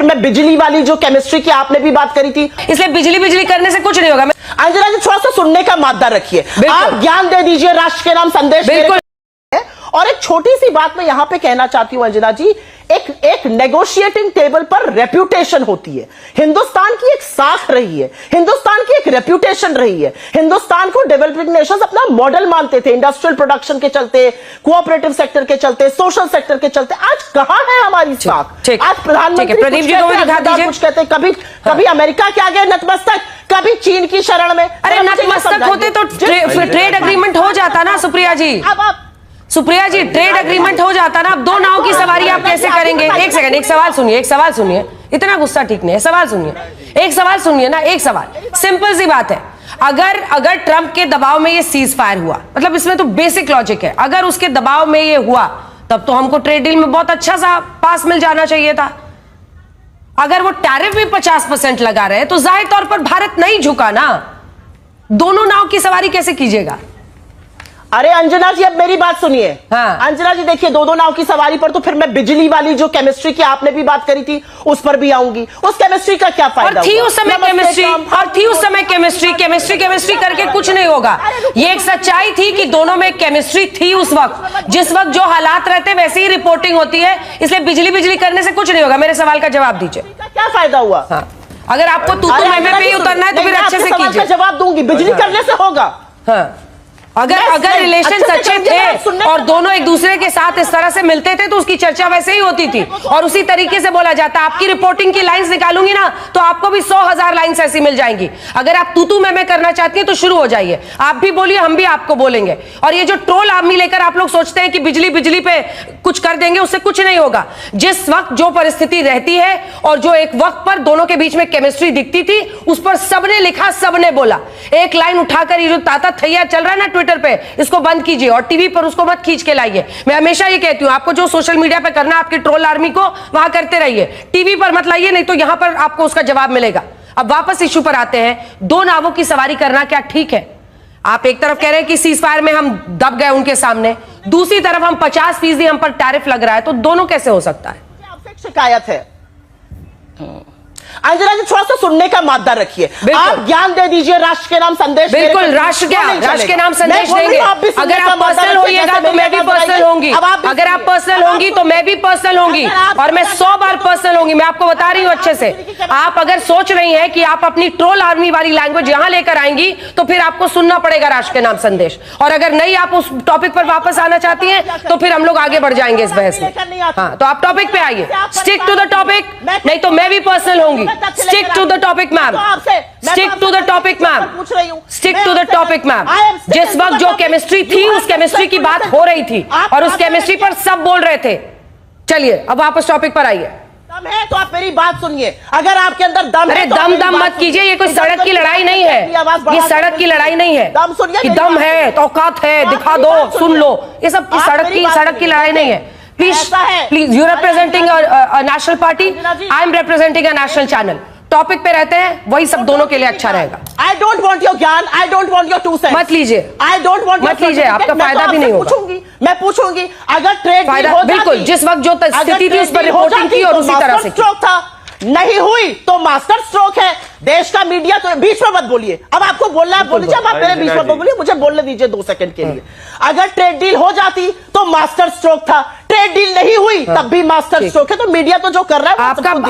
फिर मैं बिजली वाली जो केमिस्ट्री की आपने भी बात करी थी, इसलिए बिजली बिजली करने से कुछ नहीं होगा। अंजना जी थोड़ा सा सुनने का मादा रखिए, आप ज्ञान दे दीजिए, राष्ट्र के नाम संदेश। बिल्कुल। और एक छोटी सी बात मैं यहां पे कहना चाहती हूं अंजना जी, एक नेगोशिएटिंग टेबल पर रेप्यूटेशन होती है। हिंदुस्तान की एक साख रही है, हिंदुस्तान की एक रेप्यूटेशन रही है। हिंदुस्तान को डेवलपिंग नेशंस अपना मॉडल मानते थे, इंडस्ट्रियल प्रोडक्शन के चलते, कोऑपरेटिव सेक्टर के चलते, सोशल सेक्टर के चलते। आज कहां है हमारी साख? आज प्रधानमंत्री प्रदीप जी को दिखा दीजिए। कुछ कहते, कभी अमेरिका के आगे नतमस्तक, कभी चीन की शरण में। अरे नतमस्तक होते तो ट्रेड एग्रीमेंट हो जाता ना सुप्रिया जी। सुप्रिया जी ट्रेड एग्रीमेंट हो जाता ना। अब दो नाव की सवारी आप कैसे करेंगे? एक सेकंड, एक सवाल सुनिए, इतना गुस्सा ठीक नहीं है। सवाल सुनिए, एक सवाल सुनिए ना, एक सवाल, सिंपल सी बात है। अगर ट्रंप के दबाव में ये सीज फायर हुआ, मतलब इसमें तो बेसिक लॉजिक है, अगर उसके दबाव में ये हुआ तब तो हमको ट्रेड डील में बहुत अच्छा सा पास मिल जाना चाहिए था। अगर वो टैरिफ भी 50% लगा रहे तो जाहिर तौर पर भारत नहीं झुका ना। दोनों नाव की सवारी कैसे कीजिएगा? अरे अंजना जी अब मेरी बात सुनिए। हाँ। अंजना जी देखिए, दो नाव की सवारी पर तो फिर मैं बिजली वाली जो केमिस्ट्री की आपने भी बात करी थी उस पर भी आऊंगी। उस केमिस्ट्री का क्या फायदा? और थी उस समय केमिस्ट्री करके कुछ नहीं होगा। ये एक सच्चाई थी कि दोनों में केमिस्ट्री थी उस वक्त। जिस वक्त जो हालात रहते वैसे ही रिपोर्टिंग होती है, इसलिए बिजली करने से कुछ नहीं होगा। मेरे सवाल का जवाब दीजिए, क्या फायदा हुआ? हाँ। अगर आपको तू मैं पे ही उतरना है तो फिर अच्छे से कीजिए। जवाब दूंगी, बिजली करने से होगा। हाँ। अगर रिलेशन अच्छे थे और दोनों एक दूसरे के साथ इस तरह से मिलते थे तो उसकी चर्चा वैसे ही होती थी और उसी तरीके से बोला जाता। आपकी रिपोर्टिंग की लाइंस निकालूंगी ना तो आपको भी 100,000 लाइंस ऐसी मिल जाएंगी। अगर आप तू मैं करना चाहती हैं तो शुरू हो जाइए, आप भी बोलिए, हम भी आपको बोलेंगे। और ये जो ट्रोल आर्मी लेकर आप लोग सोचते हैं कि बिजली पे कुछ कर देंगे, उससे कुछ नहीं होगा। जिस वक्त जो परिस्थिति रहती है और जो एक वक्त पर दोनों के बीच में केमिस्ट्री दिखती थी, उस पर सबने लिखा, सबने बोला। एक लाइन उठाकर ये जो ताता थैया चल रहा है ना ट्विटर पे, इसको बंद कीजिए और टीवी पर उसको मत खींच के लाइए। मैं हमेशा ये कहती हूं, आपको जो सोशल मीडिया पे करना, आपकी ट्रोल आर्मी को वहां करते रहिए, टीवी पर मत लाइए, नहीं तो यहां पर आपको उसका जवाब मिलेगा। अब वापस इश्यू पर आते हैं। दो नावों की सवारी करना क्या ठीक है? आप एक तरफ कह रहे हैं कि सीज फायर में हम दब गए उनके सामने, दूसरी तरफ हम 50% हम पर टैरिफ लग रहा है, तो दोनों कैसे हो सकता है? आपसे शिकायत है अंजना जी, थोड़ा सा सुनने का मादा रखिए, आप ज्ञान दे दीजिए, राष्ट्र के नाम संदेश। बिल्कुल, राष्ट्र के नाम संदेश देंगे। अगर आप पर्सनल होइएगा तो मैं भी पर्सनल होंगी, अगर आप पर्सनल होंगी तो मैं भी पर्सनल होंगी, और मैं 100 बार पर्सनल होंगी। मैं आपको बता रही हूं अच्छे से। आप अगर सोच रही हैं कि आप अपनी ट्रोल आर्मी वाली लैंग्वेज यहां लेकर आएंगी तो फिर आपको सुनना पड़ेगा राष्ट्र के नाम संदेश, और अगर नहीं आप उस टॉपिक पर वापस आना चाहती हैं तो फिर हम लोग आगे बढ़ जाएंगे इस बहस में। हाँ, तो आप टॉपिक पे आइए, स्टिक टू द टॉपिक, नहीं तो मैं भी पर्सनल होंगी। Stick to the topic, ma'am. Stick to the topic, ma'am. Stick to the topic, ma'am. जिस वक्त जो केमिस्ट्री थी उस केमिस्ट्री की बात हो रही थी और उस केमिस्ट्री पर सब बोल रहे थे। चलिए अब वापस टॉपिक पर आइए। दम है तो आप मेरी बात सुनिए, अगर आपके अंदर दम है तो दम मत कीजिए। ये कोई सड़क की लड़ाई नहीं है, ये सड़क की लड़ाई नहीं है। दम सुनिए, दम है तो औकात है, दिखा दो, सुन लो। ये सब सड़क की लड़ाई नहीं है। Please you representing national party, I am representing a national channel. Topic पे रहते हैं, वही सब दोनों के लिए अच्छा रहेगा। आई डोंट वॉन्ट योर ज्ञान, I don't want your 2 cents. मत लीजिए, आई डोंट वॉन्ट, मत लीजिए, आपका फायदा भी नहीं होगा। मैं पूछूंगी अगर ट्रेड फायदा, बिल्कुल, जिस वक्त जो स्थिति थी उस पर रिपोर्टिंग की और उसी तरह से स्ट्रोक था, नहीं हुई तो मास्टर स्ट्रोक है। देश का मीडिया तो बीच में मत बोलिए, अब आपको बोलना है बोलिए, अब आप मेरे बीच में बोलिए, मुझे बोलने दीजिए 2 सेकंड के लिए। अगर ट्रेड डील हो जाती तो मास्टर स्ट्रोक था, ट्रेड डील नहीं हुई तब भी मास्टर स्ट्रोक है। तो मीडिया तो जो कर रहा है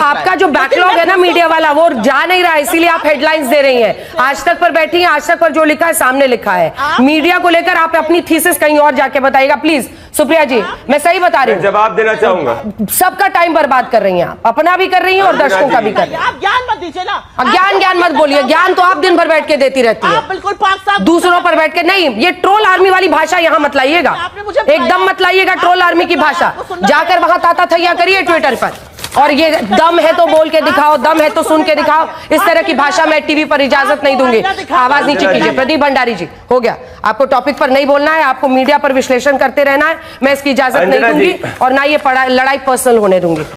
आपका जो बैकलॉग है ना मीडिया वाला, वो जा नहीं रहा है, इसीलिए आप हेडलाइंस दे रही हैं। आज तक पर बैठी हैं, आज तक पर जो लिखा है सामने लिखा है। मीडिया को लेकर आप अपनी थीसिस कहीं और जाके बताइएगा प्लीज। सुप्रिया जी, मैं सही बता रही हूँ, जवाब देना चाहूंगा। सबका टाइम बर्बाद कर रही हैं आप, अपना भी कर रही हैं और दर्शकों का भी कर रही हैं। आप ज्ञान मत दीजिए ना, ज्ञान मत बोलिए। ज्ञान तो आप दिन भर बैठ के देती रहती है, बिल्कुल पाक साहब दूसरों पर बैठ के। नहीं, ये ट्रोल आर्मी वाली भाषा यहाँ मत लाइएगा, एकदम मत लाइएगा ट्रोल आर्मी की भाषा। जाकर वहां ताता थैया करिए ट्विटर पर, और ये दम है तो बोल के दिखाओ, दम है तो सुन के दिखाओ। इस तरह की भाषा मैं टीवी पर इजाजत नहीं दूंगी। आवाज नीचे कीजिए। प्रदीप भंडारी जी, हो गया, आपको टॉपिक पर नहीं बोलना है, आपको मीडिया पर विश्लेषण करते रहना है। मैं इसकी इजाजत नहीं दूंगी और ना ये लड़ाई पर्सनल होने दूंगी।